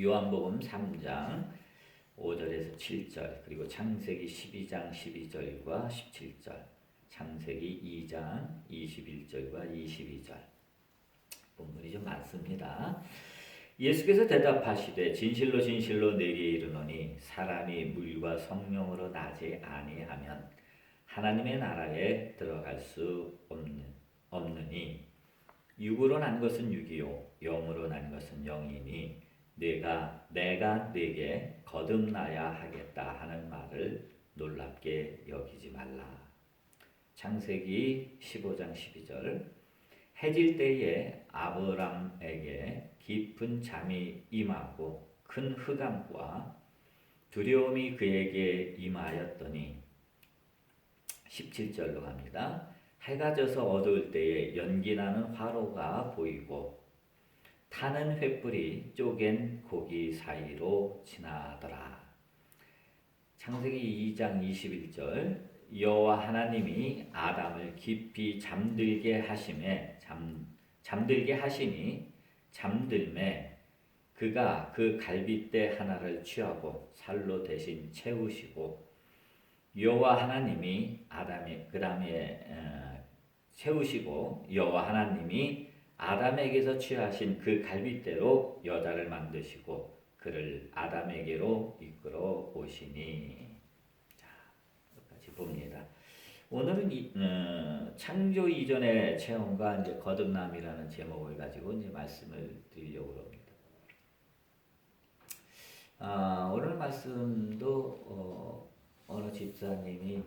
요한복음 3장 5절에서 7절, 그리고 창세기 12장 12절과 17절, 창세기 2장 21절과 22절. 본문이 좀 많습니다. 예수께서 대답하시되 진실로 진실로 내게 이르노니 사람이 물과 성령으로 나지 아니하면 하나님의 나라에 들어갈 수 없느니 육으로 난 것은 육이요 영으로 난 것은 영이니 내가 네게 거듭나야 하겠다 하는 말을 놀랍게 여기지 말라. 창세기 15장 12절. 해질 때에 아브람에게 깊은 잠이 임하고 큰 흑암과 두려움이 그에게 임하였더니 17절로 갑니다. 해가 져서 어두울 때에 연기나는 화로가 보이고 타는 횃불이 쪼갠 고기 사이로 지나더라. 창세기 2장 21절. 여호와 하나님이 아담을 깊이 잠들게 하시니 잠들매 그가 그 갈빗대 하나를 취하고 살로 대신 채우시고 여호와 하나님이 여호와 하나님이 아담에게서 취하신 그 갈빗대로 여자를 만드시고 그를 아담에게로 이끌어 오시니. 자, 여기까지 봅니다. 오늘은 창조 이전의 체험과 이제 거듭남이라는 제목을 가지고 이제 말씀을 드리려고 합니다. 오늘 말씀도 어느 집사님이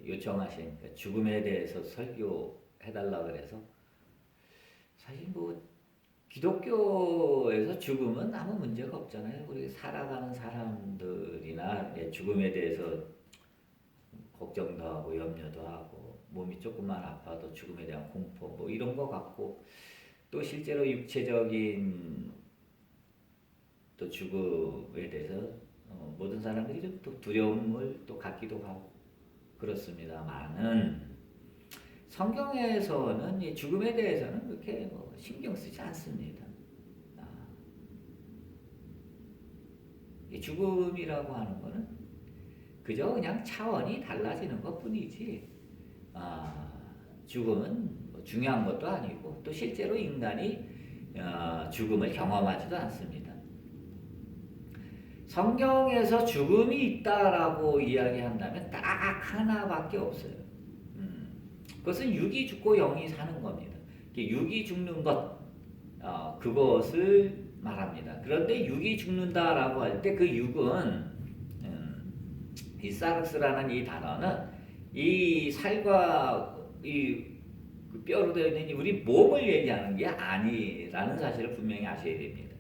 요청하신 죽음에 대해서 설교해달라 그래서, 사실 뭐 기독교에서 죽음은 아무 문제가 없잖아요. 우리 살아가는 사람들이나 죽음에 대해서 걱정도 하고 염려도 하고 몸이 조금만 아파도 죽음에 대한 공포 뭐 이런 거 갖고, 또 실제로 육체적인 또 죽음에 대해서 모든 사람들이 좀 또 두려움을 또 갖기도 하고 그렇습니다만은, 성경에서는 이 죽음에 대해서는 그렇게 뭐 신경 쓰지 않습니다. 이 죽음이라고 하는 거는 그저 그냥 차원이 달라지는 것 뿐이지, 죽음은 뭐 중요한 것도 아니고 또 실제로 인간이 죽음을 경험하지도 않습니다. 성경에서 죽음이 있다라고 이야기한다면 딱 하나밖에 없어요. 그것은 육이 죽고 영이 사는 겁니다. 육이 죽는 것, 그것을 말합니다. 그런데 육이 죽는다라고 할 때 그 육은, 이 사르스라는 이 단어는 이 살과 이 뼈로 되어 있는 우리 몸을 얘기하는 게 아니라는 사실을 분명히 아셔야 됩니다.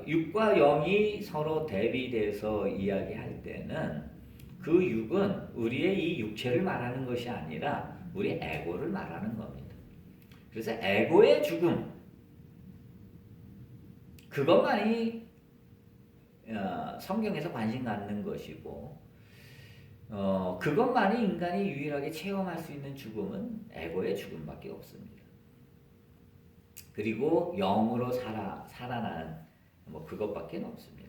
육과 영이 서로 대비돼서 이야기할 때는 그 육은 우리의 이 육체를 말하는 것이 아니라 우리 에고를 말하는 겁니다. 그래서 에고의 죽음, 그것만이 성경에서 관심 갖는 것이고, 그것만이 인간이 유일하게 체험할 수 있는 죽음은 에고의 죽음밖에 없습니다. 그리고 영으로 살아나는 뭐 그것밖에 없습니다.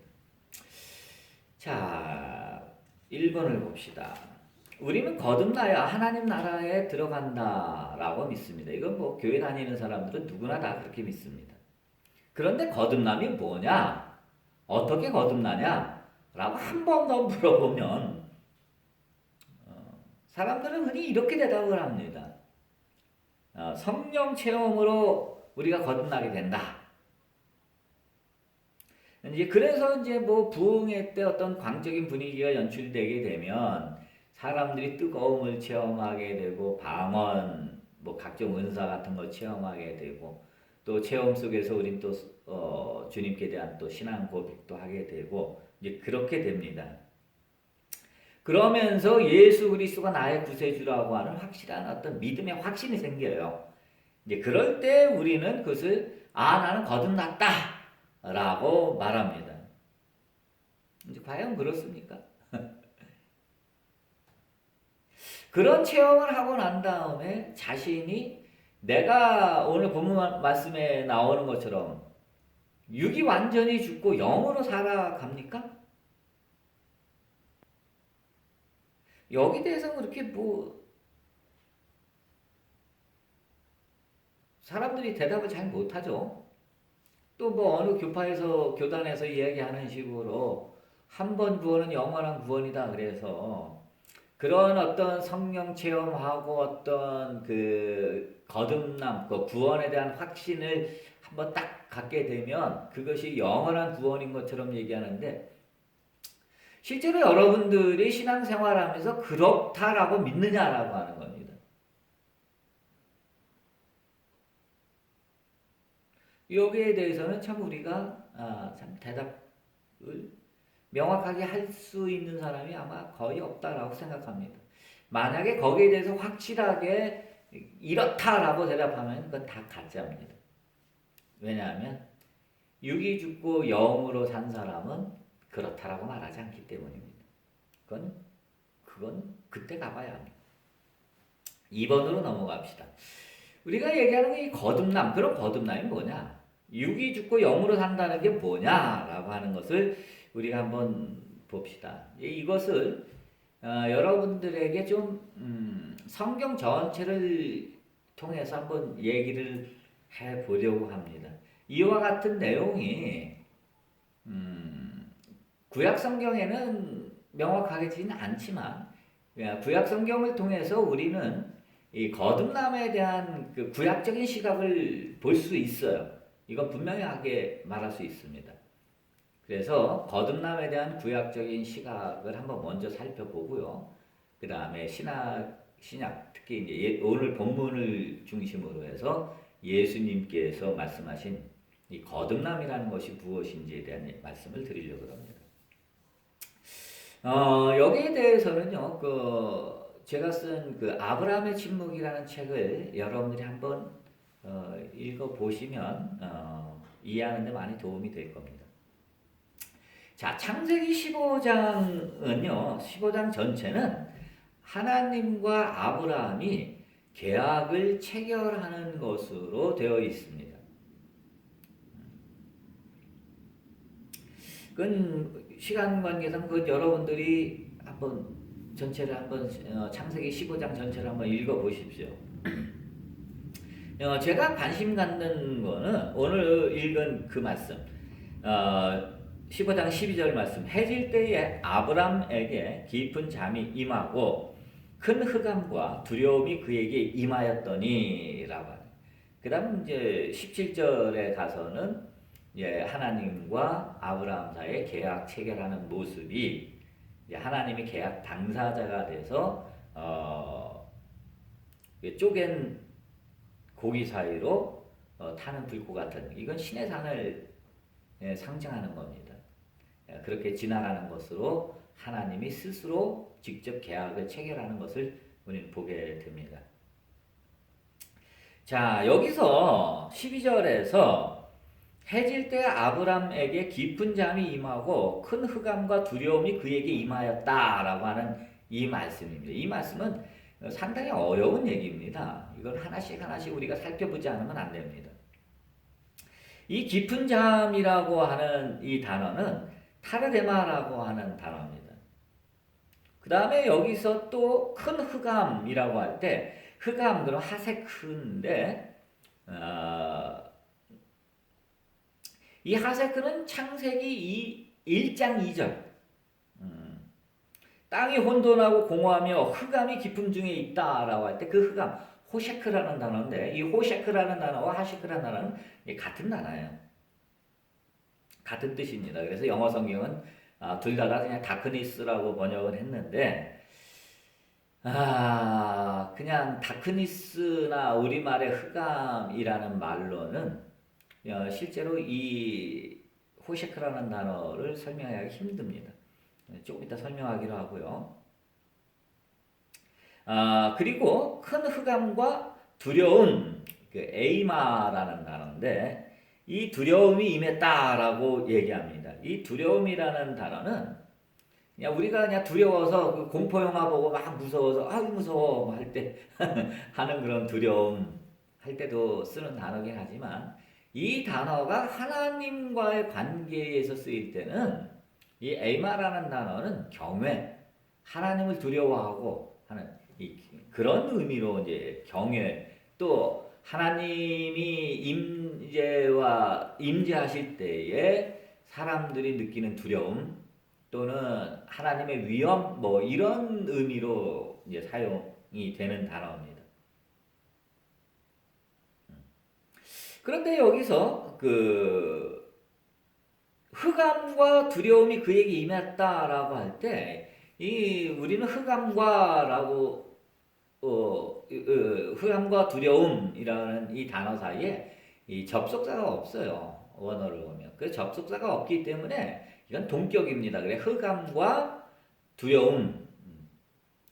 자, 1번을 봅시다. 우리는 거듭나야 하나님 나라에 들어간다라고 믿습니다. 이건 뭐 교회 다니는 사람들은 누구나 다 그렇게 믿습니다. 그런데 거듭남이 뭐냐? 어떻게 거듭나냐? 라고 한 번 더 물어보면 사람들은 흔히 이렇게 대답을 합니다. 성령 체험으로 우리가 거듭나게 된다. 이제 그래서 이제 뭐 부흥회 때 어떤 광적인 분위기가 연출되게 되면 사람들이 뜨거움을 체험하게 되고 방언, 뭐 각종 은사 같은 거 체험하게 되고, 또 체험 속에서 우린 또 주님께 대한 또 신앙 고백도 하게 되고 이제 그렇게 됩니다. 그러면서 예수 그리스도가 나의 구세주라고 하는 확실한 어떤 믿음의 확신이 생겨요. 이제 그럴 때 우리는 그것을 나는 거듭났다 라고 말합니다. 이제 과연 그렇습니까? 그런 체험을 하고 난 다음에 자신이 내가 오늘 본문 말씀에 나오는 것처럼 육이 완전히 죽고 영으로 살아갑니까? 여기 대해서 그렇게 뭐 사람들이 대답을 잘 못하죠. 또 뭐 어느 교파에서 교단에서 이야기하는 식으로 한 번 구원은 영원한 구원이다 그래서 그런 어떤 성령 체험하고 어떤 그 거듭남, 그 구원에 대한 확신을 한번 딱 갖게 되면 그것이 영원한 구원인 것처럼 얘기하는데 실제로 여러분들이 신앙생활하면서 그렇다라고 믿느냐라고 하는 겁니다. 여기에 대해서는 참 우리가 참 대답을 명확하게 할 수 있는 사람이 아마 거의 없다라고 생각합니다. 만약에 거기에 대해서 확실하게 이렇다라고 대답하면 그건 다 가짜입니다. 왜냐하면 육이 죽고 영으로 산 사람은 그렇다라고 말하지 않기 때문입니다. 그건 그때 가봐야 합니다. 2번으로 넘어갑시다. 우리가 얘기하는 이 거듭남, 그런 거듭남이 뭐냐? 육이 죽고 영으로 산다는 게 뭐냐라고 하는 것을 우리가 한번 봅시다. 이것을 여러분들에게 좀 성경 전체를 통해서 한번 얘기를 해보려고 합니다. 이와 같은 내용이 구약 성경에는 명확하지는 않지만 구약 성경을 통해서 우리는 이 거듭남에 대한 그 구약적인 시각을 볼 수 있어요. 이건 분명하게 말할 수 있습니다. 그래서 거듭남에 대한 구약적인 시각을 한번 먼저 살펴보고요. 그 다음에 신약, 특히 이제 오늘 본문을 중심으로 해서 예수님께서 말씀하신 이 거듭남이라는 것이 무엇인지에 대한 말씀을 드리려고 합니다. 여기에 대해서는요, 제가 쓴 그 아브라함의 침묵이라는 책을 여러분들이 한번 읽어보시면 이해하는 데 많이 도움이 될 겁니다. 자, 창세기 15장은요, 15장 전체는 하나님과 아브라함이 계약을 체결하는 것으로 되어 있습니다. 그건 시간 관계상 여러분들이 한번 전체를 한번 창세기 15장 전체를 한번 읽어보십시오. 제가 관심 갖는 거는 오늘 읽은 그 말씀 15장 12절 말씀 해질 때에 아브람에게 깊은 잠이 임하고 큰 흑암과 두려움이 그에게 임하였더니 라고 하네요. 그 다음 이제 17절에 가서는 하나님과 아브라함 사이에 계약 체결하는 모습이 하나님이 계약 당사자가 돼서 쪼갠 고기 사이로 타는 불꽃 같은 이건 신의 산을 상징하는 겁니다. 그렇게 지나가는 것으로 하나님이 스스로 직접 계약을 체결하는 것을 우리는 보게 됩니다. 자, 여기서 12절에서 해질 때 아브람에게 깊은 잠이 임하고 큰 흑암과 두려움이 그에게 임하였다라고 하는 이 말씀입니다. 이 말씀은 상당히 어려운 얘기입니다. 이걸 하나씩 우리가 살펴보지 않으면 안 됩니다. 이 깊은 잠이라고 하는 이 단어는 타르데마라고 하는 단어입니다. 그 다음에 여기서 또 큰 흑암이라고 할 때 흑암 그럼 하세크인데 이 하세크는 창세기 1장 2절 땅이 혼돈하고 공허하며 흑암이 깊음 중에 있다라고 할 때 그 흑암 호셰크라는 단어인데 이 호셰크라는 단어와 하세크라는 단어는 같은 단어예요. 같은 뜻입니다. 그래서 영어 성경은 둘 다 그냥 다크니스라고 번역을 했는데 그냥 다크니스나 우리말의 흑암이라는 말로는 실제로 이 호셰크라는 단어를 설명하기 힘듭니다. 조금 이따 설명하기로 하고요. 그리고 큰 흑암과 두려움, 에이마라는 단어인데 이 두려움이 임했다라고 얘기합니다. 이 두려움이라는 단어는 그냥 우리가 그냥 두려워서 공포 영화 보고 막 무서워서 무서워 할 때 하는 그런 두려움 할 때도 쓰는 단어긴 하지만 이 단어가 하나님과의 관계에서 쓰일 때는 이 에이마라는 단어는 경외, 하나님을 두려워하고 하는 그런 의미로 이제 경외, 또 하나님이 임재하실 때에 사람들이 느끼는 두려움 또는 하나님의 위험 뭐 이런 의미로 이제 사용이 되는 단어입니다. 그런데 여기서 그 흑암과 두려움이 그에게 임했다라고 할 때 이 우리는 흑암과라고 흑암과 두려움이라는 이 단어 사이에 이 접속사가 없어요. 원어를 보면. 그 접속사가 없기 때문에 이건 동격입니다. 그래 흑암과 두려움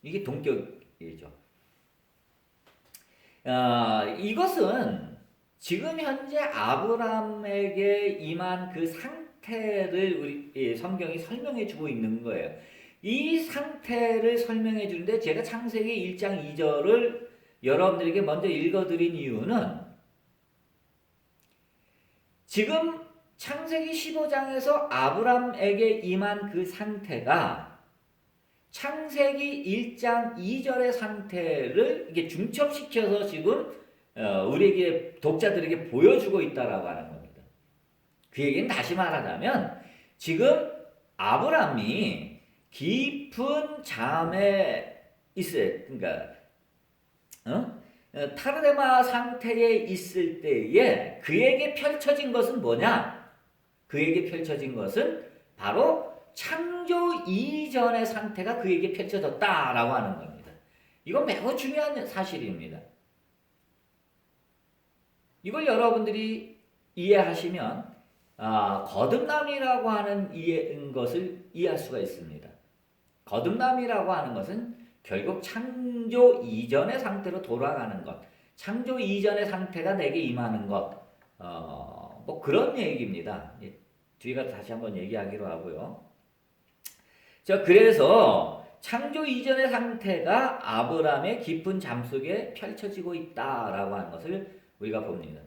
이게 동격이죠. 이것은 지금 현재 아브라함에게 임한 그 상태를 우리 성경이 설명해 주고 있는 거예요. 이 상태를 설명해 주는데 제가 창세기 1장 2절을 여러분들에게 먼저 읽어드린 이유는 지금 창세기 15장에서 아브라함에게 임한 그 상태가 창세기 1장 2절의 상태를 이게 중첩시켜서 지금 우리에게 독자들에게 보여주고 있다라고 하는 겁니다. 그 얘기는 다시 말하자면 지금 아브라함이 깊은 잠에 있어요. 그러니까 타르데마 상태에 있을 때에 그에게 펼쳐진 것은 뭐냐? 그에게 펼쳐진 것은 바로 창조 이전의 상태가 그에게 펼쳐졌다라고 하는 겁니다. 이건 매우 중요한 사실입니다. 이걸 여러분들이 이해하시면 거듭남이라고 하는 것을 이해할 수가 있습니다. 거듭남이라고 하는 것은 결국 창조 이전의 상태로 돌아가는 것, 창조 이전의 상태가 내게 임하는 것, 뭐 그런 얘기입니다. 뒤가 다시 한번 얘기하기로 하고요. 자, 그래서 창조 이전의 상태가 아브라함의 깊은 잠 속에 펼쳐지고 있다라고 하는 것을 우리가 봅니다.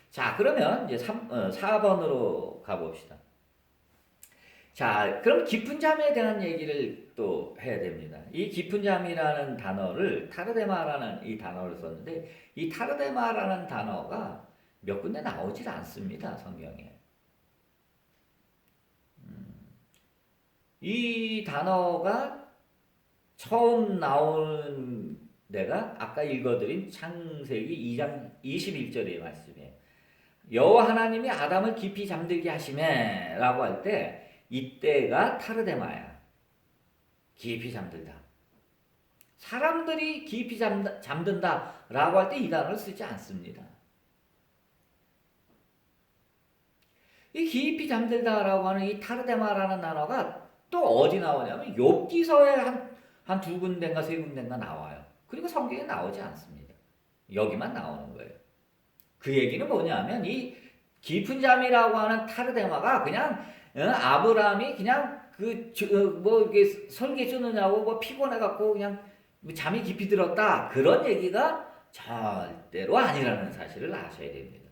자, 그러면 이제 4번으로 가봅시다. 자, 그럼 깊은 잠에 대한 얘기를 또 해야 됩니다. 이 깊은 잠이라는 단어를 타르데마라는 이 단어를 썼는데 이 타르데마라는 단어가 몇 군데 나오질 않습니다. 성경에. 이 단어가 처음 나오는 데가 아까 읽어드린 창세기 2장 21절의 말씀이에요. 여호와 하나님이 아담을 깊이 잠들게 하시매 라고 할 때 이때가 타르데마야. 깊이 잠들다. 사람들이 깊이 잠든다 라고 할 때 이 단어를 쓰지 않습니다. 이 깊이 잠들다 라고 하는 이 타르데마라는 단어가 또 어디 나오냐면 욥기서에 한 두 군데인가 세 군데인가 나와요. 그리고 성경에 나오지 않습니다. 여기만 나오는 거예요. 그 얘기는 뭐냐면 이 깊은 잠이라고 하는 타르데마가 그냥 아브라함이 그냥 뭐 이게 설계 쫓느냐고 뭐 피곤해갖고 그냥 잠이 깊이 들었다 그런 얘기가 절대로 아니라는 사실을 아셔야 됩니다.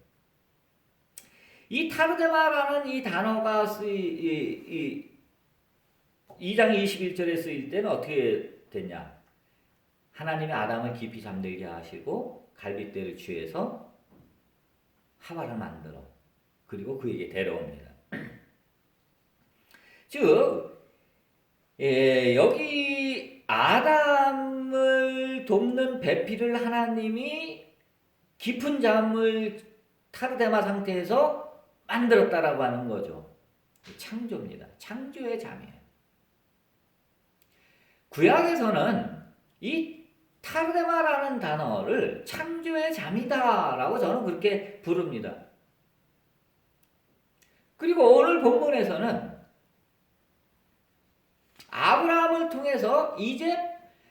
이 타르데마라는 이 단어가 2장 21절에 쓰일 때는 어떻게 됐냐? 하나님이 아담을 깊이 잠들게 하시고 갈빗대를 취해서 하와를 만들어 그리고 그에게 데려옵니다. 즉 여기 아담을 돕는 배필을 하나님이 깊은 잠을 타르데마 상태에서 만들었다라고 하는 거죠. 창조입니다. 창조의 잠이에요. 구약에서는 이 타르데마라는 단어를 창조의 잠이다라고 저는 그렇게 부릅니다. 그리고 오늘 본문에서는 아브라함을 통해서 이제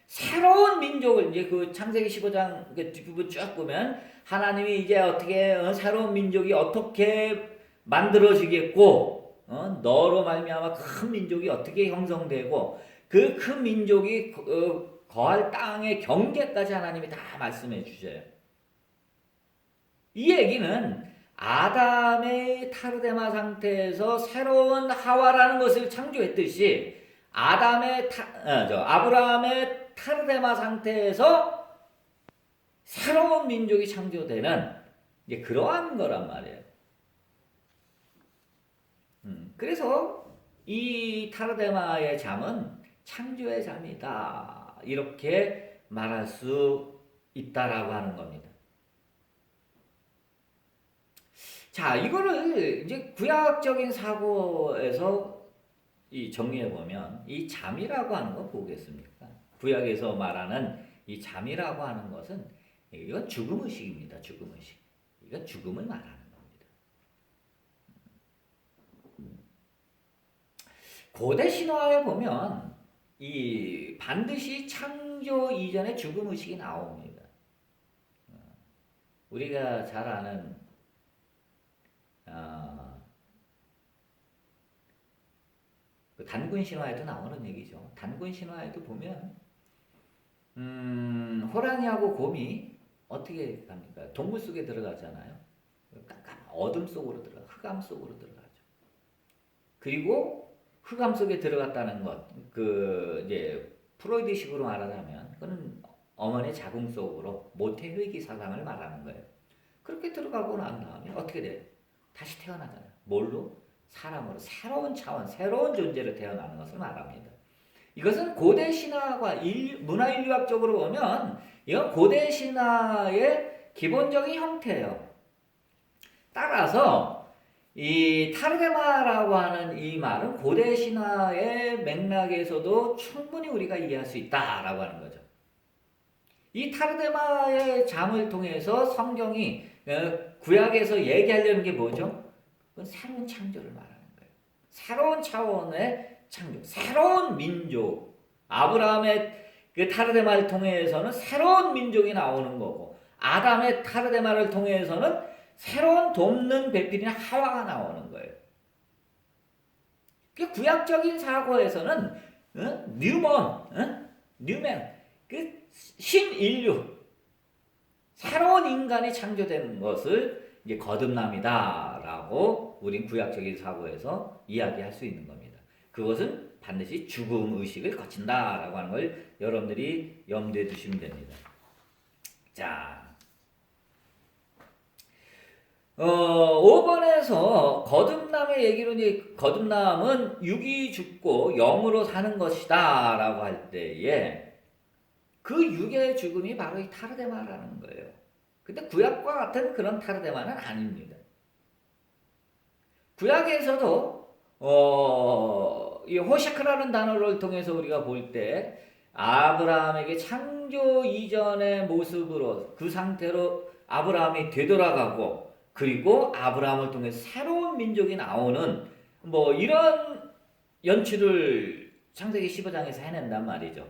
새로운 민족을 이제 그 창세기 15장 그 뒷부분 쭉 보면 하나님이 이제 어떻게 새로운 민족이 어떻게 만들어지겠고 너로 말미암아 큰 민족이 어떻게 형성되고 그 큰 민족이 거할 땅의 경계까지 하나님이 다 말씀해 주셔요. 이 얘기는 아담의 타르데마 상태에서 새로운 하와라는 것을 창조했듯이 아브라함의 타르데마 상태에서 새로운 민족이 창조되는 이제 그러한 거란 말이에요. 그래서 이 타르데마의 잠은 창조의 잠이다. 이렇게 말할 수 있다라고 하는 겁니다. 자, 이거를 이제 구약적인 사고에서 이 정리해 보면 이 잠이라고 하는 거 보겠습니까? 구약에서 말하는 이 잠이라고 하는 것은 이건 죽음 의식입니다. 죽음 의식. 이건 죽음을 말하는 겁니다. 고대 신화에 보면 이 반드시 창조 이전에 죽음 의식이 나옵니다. 우리가 잘 아는 그 단군 신화에도 나오는 얘기죠. 단군 신화에도 보면 호랑이하고 곰이 어떻게 갑니까? 동굴 속에 들어가잖아요. 깜깜한 어둠 속으로 들어가, 흑암 속으로 들어가죠. 그리고 흑암 속에 들어갔다는 것, 그 이제 프로이드식으로 말하자면 그는 어머니 자궁 속으로 모태회귀 사상을 말하는 거예요. 그렇게 들어가고 난 다음에 어떻게 돼요? 다시 태어나잖아요. 뭘로? 사람으로 새로운 차원, 새로운 존재로 태어나는 것을 말합니다. 이것은 고대 신화와 문화인류학적으로 보면 이건 고대 신화의 기본적인 형태예요. 따라서 이 타르데마라고 하는 이 말은 고대 신화의 맥락에서도 충분히 우리가 이해할 수 있다라고 하는 거죠. 이 타르데마의 잠을 통해서 성경이 구약에서 얘기하려는 게 뭐죠? 그건 새로운 창조를 말하는 거예요. 새로운 차원의 창조, 새로운 민족. 아브라함의 그 타르데마를 통해서는 새로운 민족이 나오는 거고, 아담의 타르데마를 통해서는 새로운 돕는 배필이나 하와가 나오는 거예요. 그 구약적인 사고에서는 뉴맨, 그 신인류, 새로운 인간이 창조되는 것을 이제 거듭남이다라고 우린 구약적인 사고에서 이야기할 수 있는 겁니다. 그것은 반드시 죽음 의식을 거친다라고 하는 걸 여러분들이 염두에 두시면 됩니다. 자, 5번에서 거듭남의 얘기로 이제 거듭남은 육이 죽고 영으로 사는 것이다 라고 할 때에 그 육의 죽음이 바로 이 타르데마라는 거예요. 근데 구약과 같은 그런 타르데마는 아닙니다. 구약에서도 이 호샤크라는 단어를 통해서 우리가 볼 때 아브라함에게 창조 이전의 모습으로 그 상태로 아브라함이 되돌아가고 그리고 아브라함을 통해 새로운 민족이 나오는 뭐 이런 연출을 창세기 15장에서 해낸단 말이죠.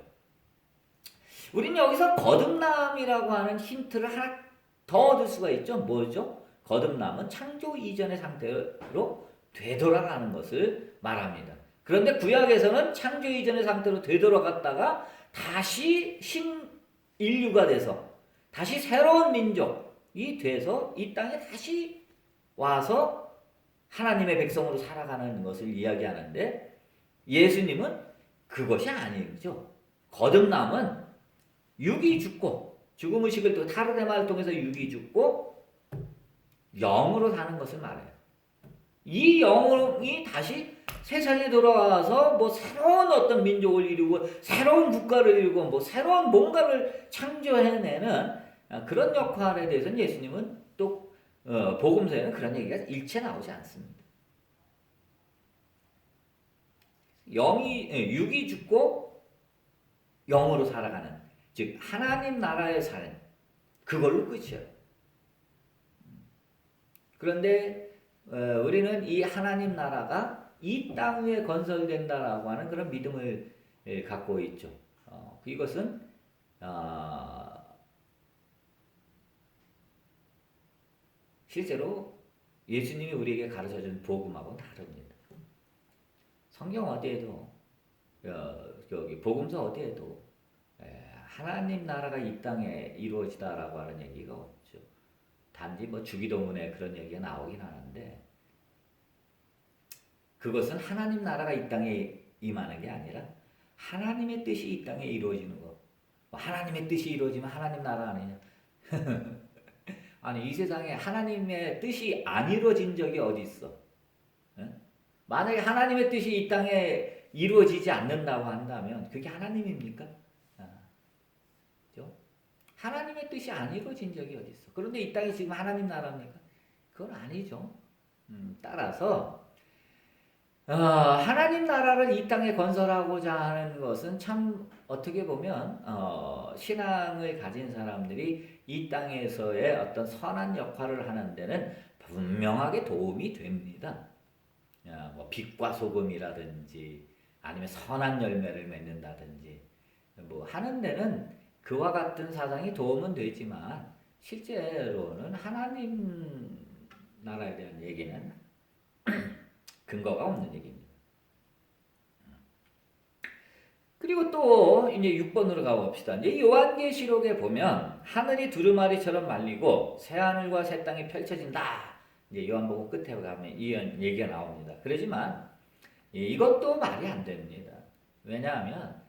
우리는 여기서 거듭남이라고 하는 힌트를 하나 더 얻을 수가 있죠. 뭐죠? 거듭남은 창조 이전의 상태로 되돌아가는 것을 말합니다. 그런데 구약에서는 창조 이전의 상태로 되돌아갔다가 다시 신인류가 돼서 다시 새로운 민족이 돼서 이 땅에 다시 와서 하나님의 백성으로 살아가는 것을 이야기하는데 예수님은 그것이 아니죠. 거듭남은 육이 죽고 죽음 의식을 또 타르데마를 통해서 육이 죽고 영으로 사는 것을 말해요. 이 영이 다시 세상에 돌아와서 뭐 새로운 어떤 민족을 이루고 새로운 국가를 이루고 뭐 새로운 뭔가를 창조해내는 그런 역할에 대해서는 예수님은 또 복음서에는 그런 얘기가 일체 나오지 않습니다. 육이 죽고 영으로 살아가는 즉 하나님 나라의 삶 그걸로 끝이에요. 그런데 우리는 이 하나님 나라가 이 땅 위에 건설된다라고 하는 그런 믿음을 갖고 있죠. 이것은 실제로 예수님이 우리에게 가르쳐준 복음하고는 다릅니다. 성경 어디에도 여기 복음서 어디에도 하나님 나라가 이 땅에 이루어지다라고 하는 얘기가 없죠. 단지 뭐 주기도문에 그런 얘기가 나오긴 하는데 그것은 하나님 나라가 이 땅에 임하는 게 아니라 하나님의 뜻이 이 땅에 이루어지는 거. 하나님의 뜻이 이루어지면 하나님 나라 아니냐? 아니 이 세상에 하나님의 뜻이 안 이루어진 적이 어디 있어? 만약에 하나님의 뜻이 이 땅에 이루어지지 않는다고 한다면 그게 하나님입니까? 그죠? 하나님의 뜻이 안 이루어진 적이 어디 있어? 그런데 이 땅이 지금 하나님 나라입니까? 그건 아니죠. 따라서 하나님 나라를 이 땅에 건설하고자 하는 것은 참 어떻게 보면 신앙을 가진 사람들이 이 땅에서의 어떤 선한 역할을 하는 데는 분명하게 도움이 됩니다. 뭐 빛과 소금이라든지 아니면 선한 열매를 맺는다든지 뭐 하는 데는 그와 같은 사상이 도움은 되지만 실제로는 하나님 나라에 대한 얘기는 근거가 없는 얘기입니다. 그리고 또 이제 6번으로 가봅시다. 이제 요한계시록에 보면 하늘이 두루마리처럼 말리고 새 하늘과 새 땅이 펼쳐진다. 이제 요한복음 끝에 가면 이 얘기가 나옵니다. 그러지만 이것도 말이 안 됩니다. 왜냐하면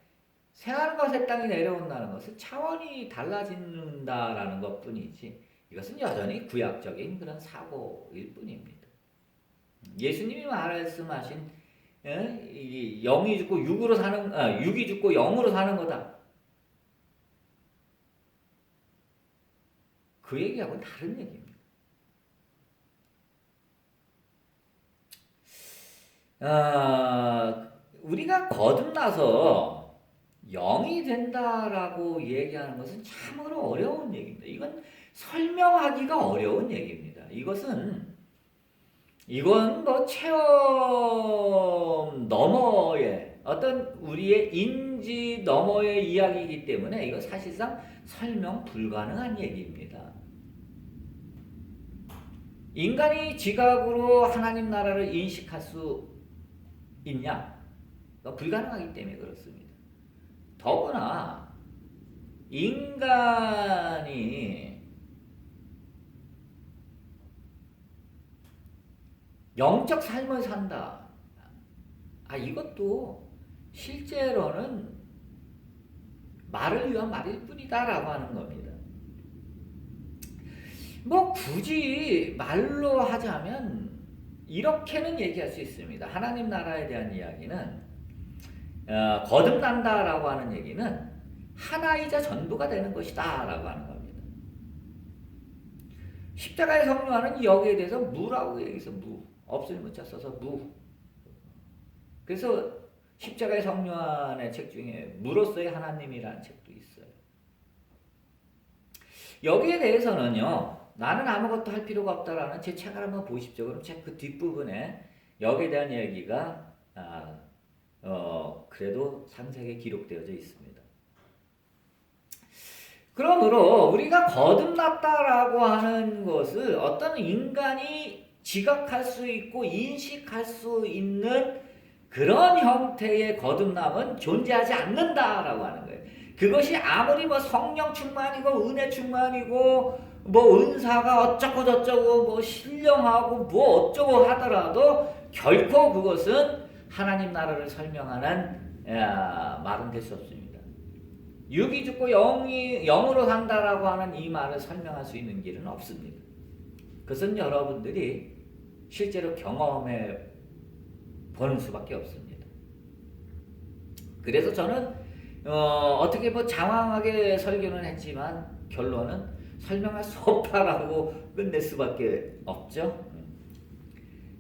새 하늘과 새 땅이 내려온다는 것은 차원이 달라진다라는 것뿐이지 이것은 여전히 구약적인 그런 사고일 뿐입니다. 예수님이 말씀하신 영이 죽고 육으로 사는 육이 죽고 영으로 사는 거다. 그 얘기하고는 다른 얘기입니다. 우리가 거듭나서 영이 된다라고 얘기하는 것은 참으로 어려운 얘기입니다. 이건 설명하기가 어려운 얘기입니다. 이건 뭐 체험 너머의 어떤 우리의 인지 너머의 이야기이기 때문에 이건 사실상 설명 불가능한 얘기입니다. 인간이 지각으로 하나님 나라를 인식할 수 있냐? 불가능하기 때문에 그렇습니다. 더구나 인간이 영적 삶을 산다. 이것도 실제로는 말을 위한 말일 뿐이다라고 하는 겁니다. 뭐 굳이 말로 하자면 이렇게는 얘기할 수 있습니다. 하나님 나라에 대한 이야기는 거듭난다라고 하는 얘기는 하나이자 전부가 되는 것이다 라고 하는 겁니다. 십자가의 성령하는 여기에 대해서 무라고 얘기해서 무. 없을 문자 써서 무. 그래서 십자가의 성령의 책 중에 무로서의 하나님이라는 책도 있어요. 여기에 대해서는요. 나는 아무것도 할 필요가 없다라는 제 책을 한번 보십시오. 그럼 책 그 뒷부분에 여기에 대한 얘기가 그래도 상세하게 기록되어져 있습니다. 그러므로 우리가 거듭났다라고 하는 것을 어떤 인간이 지각할 수 있고 인식할 수 있는 그런 형태의 거듭남은 존재하지 않는다라고 하는 거예요. 그것이 아무리 뭐 성령 충만이고 은혜 충만이고 뭐 은사가 어쩌고 저쩌고 뭐 신령하고 뭐 어쩌고 하더라도 결코 그것은 하나님 나라를 설명하는 말은 될 수 없습니다. 육이 죽고 영으로 산다라고 하는 이 말을 설명할 수 있는 길은 없습니다. 그것은 여러분들이 실제로 경험해 보는 수밖에 없습니다. 그래서 저는 어떻게 뭐 장황하게 설교는 했지만 결론은 설명할 수 없다라고 끝낼 수밖에 없죠.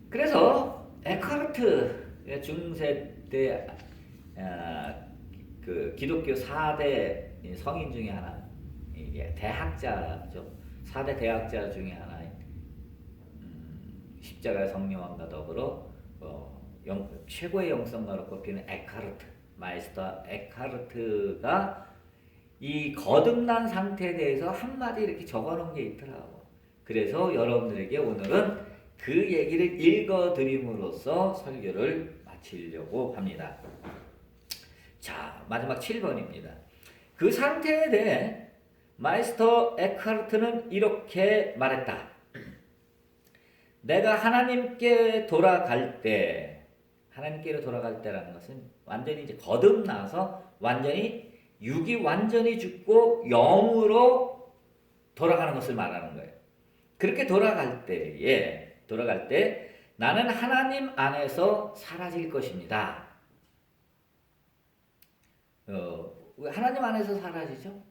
그래서 에카르트 중세 때 그 기독교 4대 성인 중에 하나, 이게 대학자죠. 4대 대학자 중에 하나인 십자가의 성령함과 더불어 최고의 영성가로 꼽히는 에카르트, 마이스터 에카르트가 이 거듭난 상태에 대해서 한마디 이렇게 적어놓은 게 있더라고. 그래서 여러분들에게 오늘은 그 얘기를 읽어드림으로써 설교를 마치려고 합니다. 자, 마지막 7번입니다. 그 상태에 대해 마이스터 에크하르트는 이렇게 말했다. 내가 하나님께 돌아갈 때, 하나님께로 돌아갈 때라는 것은 완전히 이제 거듭나서 완전히 육이 완전히 죽고 영으로 돌아가는 것을 말하는 거예요. 그렇게 돌아갈 때 나는 하나님 안에서 사라질 것입니다. 왜 하나님 안에서 사라지죠?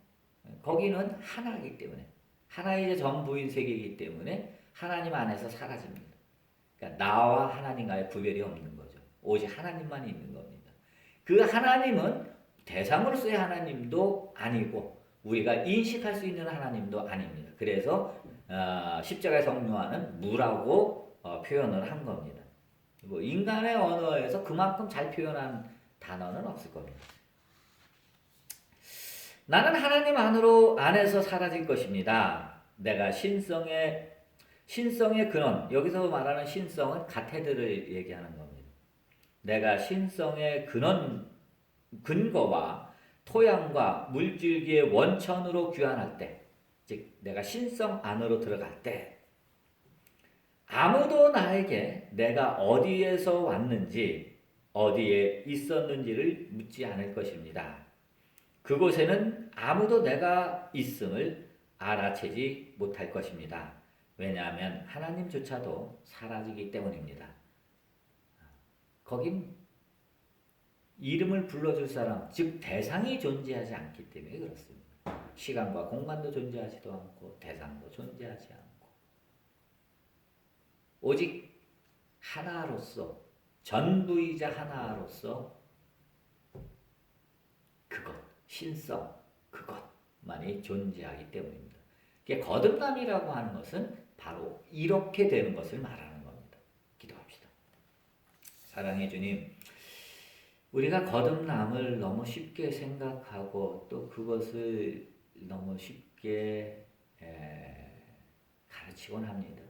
거기는 하나이기 때문에, 하나의 전부인 세계이기 때문에 하나님 안에서 사라집니다. 그러니까 나와 하나님과의 구별이 없는 거죠. 오직 하나님만 있는 겁니다. 그 하나님은 대상으로서의 하나님도 아니고 우리가 인식할 수 있는 하나님도 아닙니다. 그래서 십자가의 성령화는 무라고 표현을 한 겁니다. 뭐 인간의 언어에서 그만큼 잘 표현한 단어는 없을 겁니다. 나는 하나님 안에서 사라질 것입니다. 내가 신성의 근원, 여기서 말하는 신성은 가테드를 얘기하는 겁니다. 내가 신성의 근거와 토양과 물줄기의 원천으로 귀환할 때, 즉 내가 신성 안으로 들어갈 때 아무도 나에게 내가 어디에서 왔는지 어디에 있었는지를 묻지 않을 것입니다. 그곳에는 아무도 내가 있음을 알아채지 못할 것입니다. 왜냐하면 하나님조차도 사라지기 때문입니다. 거긴 이름을 불러줄 사람, 즉 대상이 존재하지 않기 때문에 그렇습니다. 시간과 공간도 존재하지도 않고 대상도 존재하지 않고 오직 하나로서, 전부이자 하나로서 그것, 신성, 그것만이 존재하기 때문입니다. 거듭남이라고 하는 것은 바로 이렇게 되는 것을 말하는 겁니다. 기도합시다. 사랑해 주님, 우리가 거듭남을 너무 쉽게 생각하고 또 그것을 너무 쉽게 가르치곤 합니다.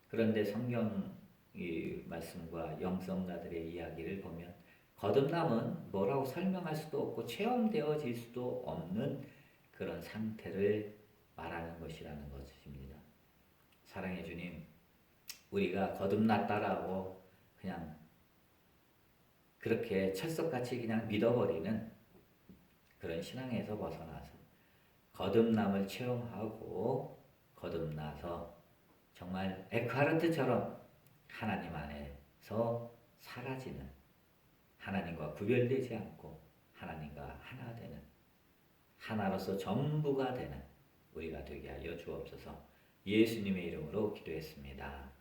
그런데 성경 이 말씀과 영성가들의 이야기를 보면 거듭남은 뭐라고 설명할 수도 없고 체험되어질 수도 없는 그런 상태를 말하는 것이라는 것입니다. 사랑해 주님, 우리가 거듭났다라고 그냥 그렇게 철석같이 그냥 믿어버리는 그런 신앙에서 벗어나서 거듭남을 체험하고 거듭나서 정말 에크하르트처럼 하나님 안에서 사라지는, 하나님과 구별되지 않고 하나님과 하나 되는, 하나로서 전부가 되는 우리가 되게 하여 주옵소서. 예수님의 이름으로 기도했습니다.